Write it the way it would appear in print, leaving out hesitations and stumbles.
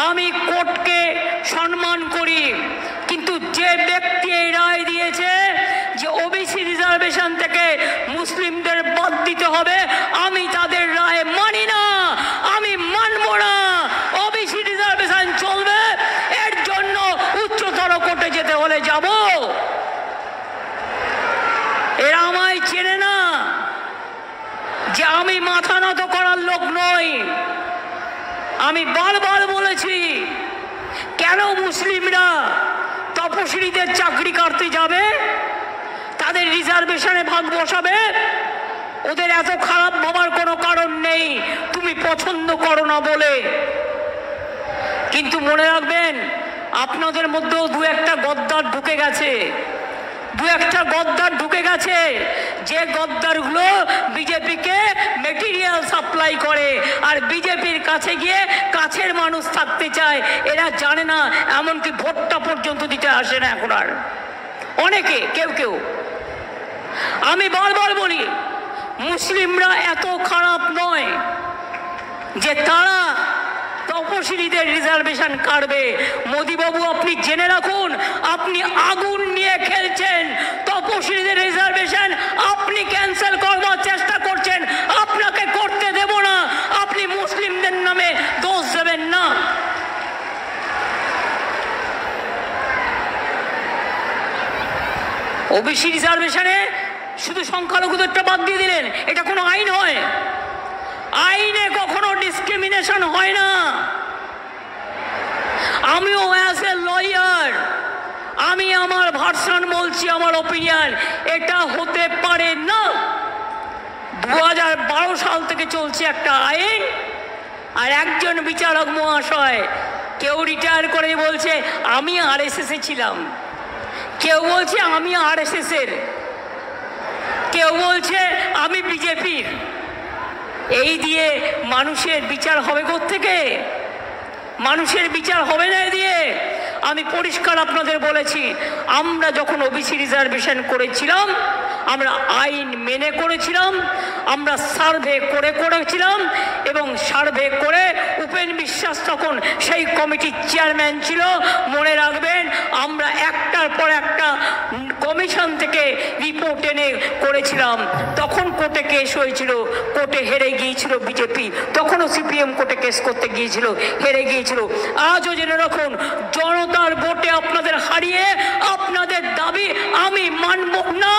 আমি কোর্টকে সম্মান করি, কিন্তু যে ব্যক্তি এই রায় দিয়েছে যে ওবিসি রিজার্ভেশন থেকে মুসলিমদের বাদ দিতে হবে, আমি তাদের রায় মানি না, আমি মানব না। ওবিসি রিজার্ভেশন চলবে, এর জন্য উচ্চতর কোর্টে যেতে হলে যাব। এরা আমায় চেনে না যে আমি মাথা নত করার লোক নই। আমি বারবার বলেছি, কেন মুসলিমরা তপশিলীদের চাকরি করতে যাবে, তাদের রিজার্ভেশনে ভাগ বসাবে? ওদের এত খারাপ ভাবার কোনো কারণ নেই, তুমি পছন্দ করো না বলে। কিন্তু মনে রাখবেন, আপনাদের মধ্যেও দু একটা গদ্দার ঢুকে গেছে, যে গদ্দারগুলো বিজেপিকে মেটেরিয়াল সাপ্লাই করে আর বিজেপির কাছে গিয়ে কাছের মানুষ থাকতে চায়। এরা জানে না, এমনকি ভোটটা পর্যন্ত দিতে আসে না এখন আর অনেকে, কেউ। আমি বারবার বলি, মুসলিমরা এত খারাপ নয় যে তারা তপশিলীদের রিজার্ভেশন কাটবে। মোদিবাবু, আপনি জেনে রাখুন, আপনি আগুন নিয়ে খেলছেন। তপশিলীদের রিজার্ভেশন আপনি ক্যান্সেল করবার চেষ্টা করছেন, আপনাকে করতে দেব না। আপনি মুসলিমদের নামে দোষ দেবেন না। ওবিসি রিজার্ভেশনে শুধু সংখ্যালঘুদেরটা বাদ দিয়ে দিলেন, এটা কোনো আইন হয়? আইনে কখনো ডিসক্রিমিনেশন হয় না। আমিও অ্যাজ এ লয়ার আমি আমার ভার্সন বলছি, আমার ওপিনিয়ন, এটা হতে পারে না। 2012 সাল থেকে চলছে একটা আইন, আর একজন বিচারক মহাশয়, কেউ রিটায়ার করে বলছে আমি আরএসএসে ছিলাম, কেউ বলছে আমি আরএসএস এর, কেউ বলছে আমি বিজেপির। এই দিয়ে মানুষের বিচার হবে কোত্থেকে? মানুষের বিচার হবে না এ দিয়ে। আমি পরিষ্কার আপনাদের বলেছি, আমরা যখন ওবিসি রিজার্ভেশন করেছিলাম, আমরা আইন মেনে করেছিলাম, আমরা সার্ভে করেছিলাম, এবং সার্ভে করে উপেন বিশ্বাস তখন সেই কমিটির চেয়ারম্যান ছিল। মনে রাখবেন, আমরা একটার পর একটা কমিশন থেকে রিপোর্ট এনে করেছিলাম। তখন কোর্টে কেস হয়েছিল, কোর্টে হেরে গিয়েছিল বিজেপি, তখনও সিপিএম কোর্টে কেস করতে গিয়েছিল, হেরে গিয়েছিল। আজও জেনে রাখুন, জনতার ভোটে আপনাদের হারিয়ে আপনাদের দাবি আমি মানব না।